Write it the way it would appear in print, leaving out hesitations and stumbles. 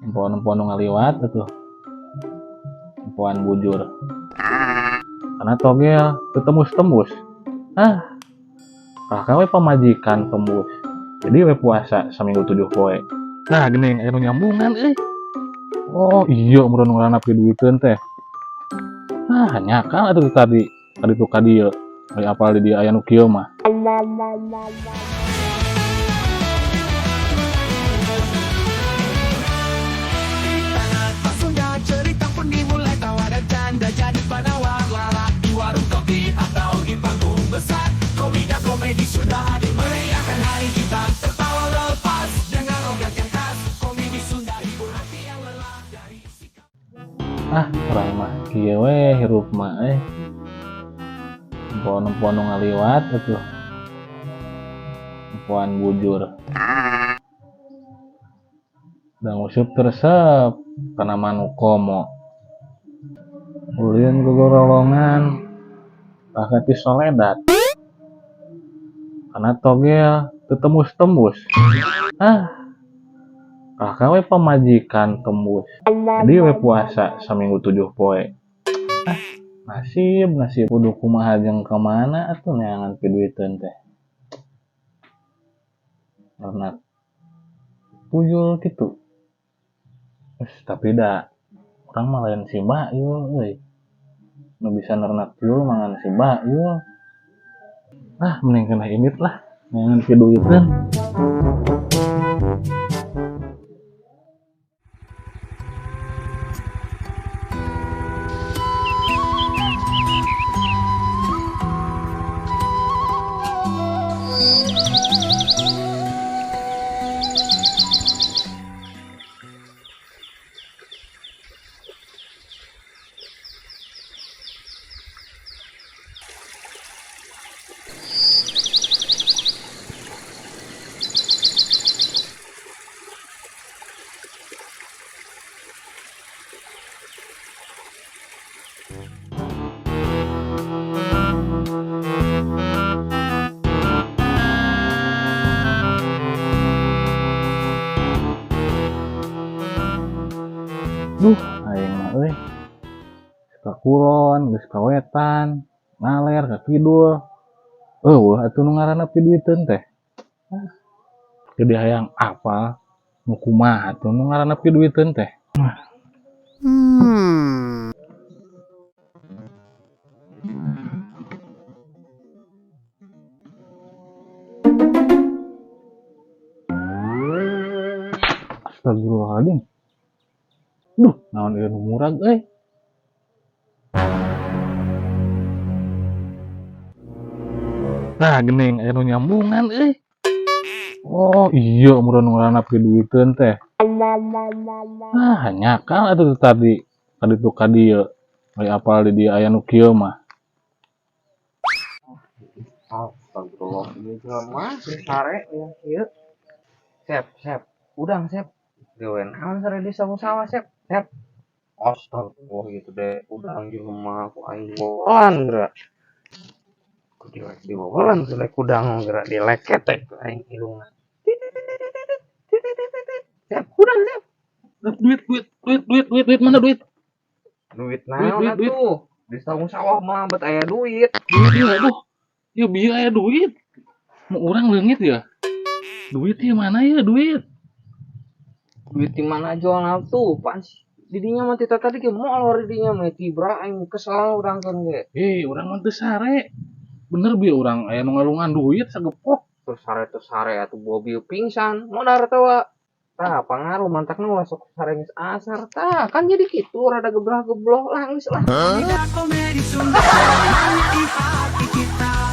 empon-empon ngaliwat itu empoan bujur karena togel ketembus-tembus kakak we pamajikan tembus jadi we puasa seminggu 7 poe. Nah gini anu nyambungan oh iya mudah ngurana piduikeun teh nyakal atuh tadi tuh kadieu apal di dia aya nu kieu mah. Jadi penawar lalak di warung kopi atau di panggung besar, komedi sudah dimeriahkan hari kita tertawa lepas dengan logat yang khas. Komedi Sunda hibur hati yang lelah dari sikap. Orang mah kieu we hirup mah empon-empon ngaliwat atuh empoan bujur dan usup tersep kana manu komo ulin ke gorolongan kakati soledat karena togel ketembus-tembus kakak we pamajikan tembus jadi we puasa seminggu 7 poe. Nasib kudu kumaha jeung kemana atuh neangan piduiteun teh karena puyul gitu tapi dah orang mah lain si Bayu nu bisa nernak puyul mangan si Bayu mending kena imit lah neangan piduiteun. Aing mah kakulon geus kawetan ngaler ka kidul atuh nu ngaranna piduiteun teh jadi hayang apal nu kumaha atuh nu ngaranna piduiteun teh. Astagfirullahaladzim. Naon ieu nu murag gening aya nu nyambungan oh iya mudah ngurana piduikeun teh nyakal atuh tadi tuh kadieu apal di dia aya nu kieu mah. Astagfirullah, ieu jelema mah sare ya kieu. Sep, udang sep. Deuen naon sare di sama-sama sep. Astagfirullah gitu deh, udang jelema ku aing bolan geura. Ku dibolan selek udang geura dileket aing hidungna. Sep, udang sep. Duit mana duit? Duit naon atuh? Di saung sawah mah bet aya duit. Ya bieu aya duit. Mau urang leungit ya. Duit ieu mana ya duit? Duit di mana jual tuh? Pan didinya mah tita tadi ge molor didinya mah tibra aing kesel urang kan ge. Urang mah teu sare. Bener bieu urang aya nu ngalungan duit sagepok. Terus sare atuh bobil pingsan. Modar tawa. Tah pangaruh mantakna masuk sare geus asar. Tah kan jadi kitu rada geblah-gebloh lah geus lah. Komedi Sunda hanya di hati kita.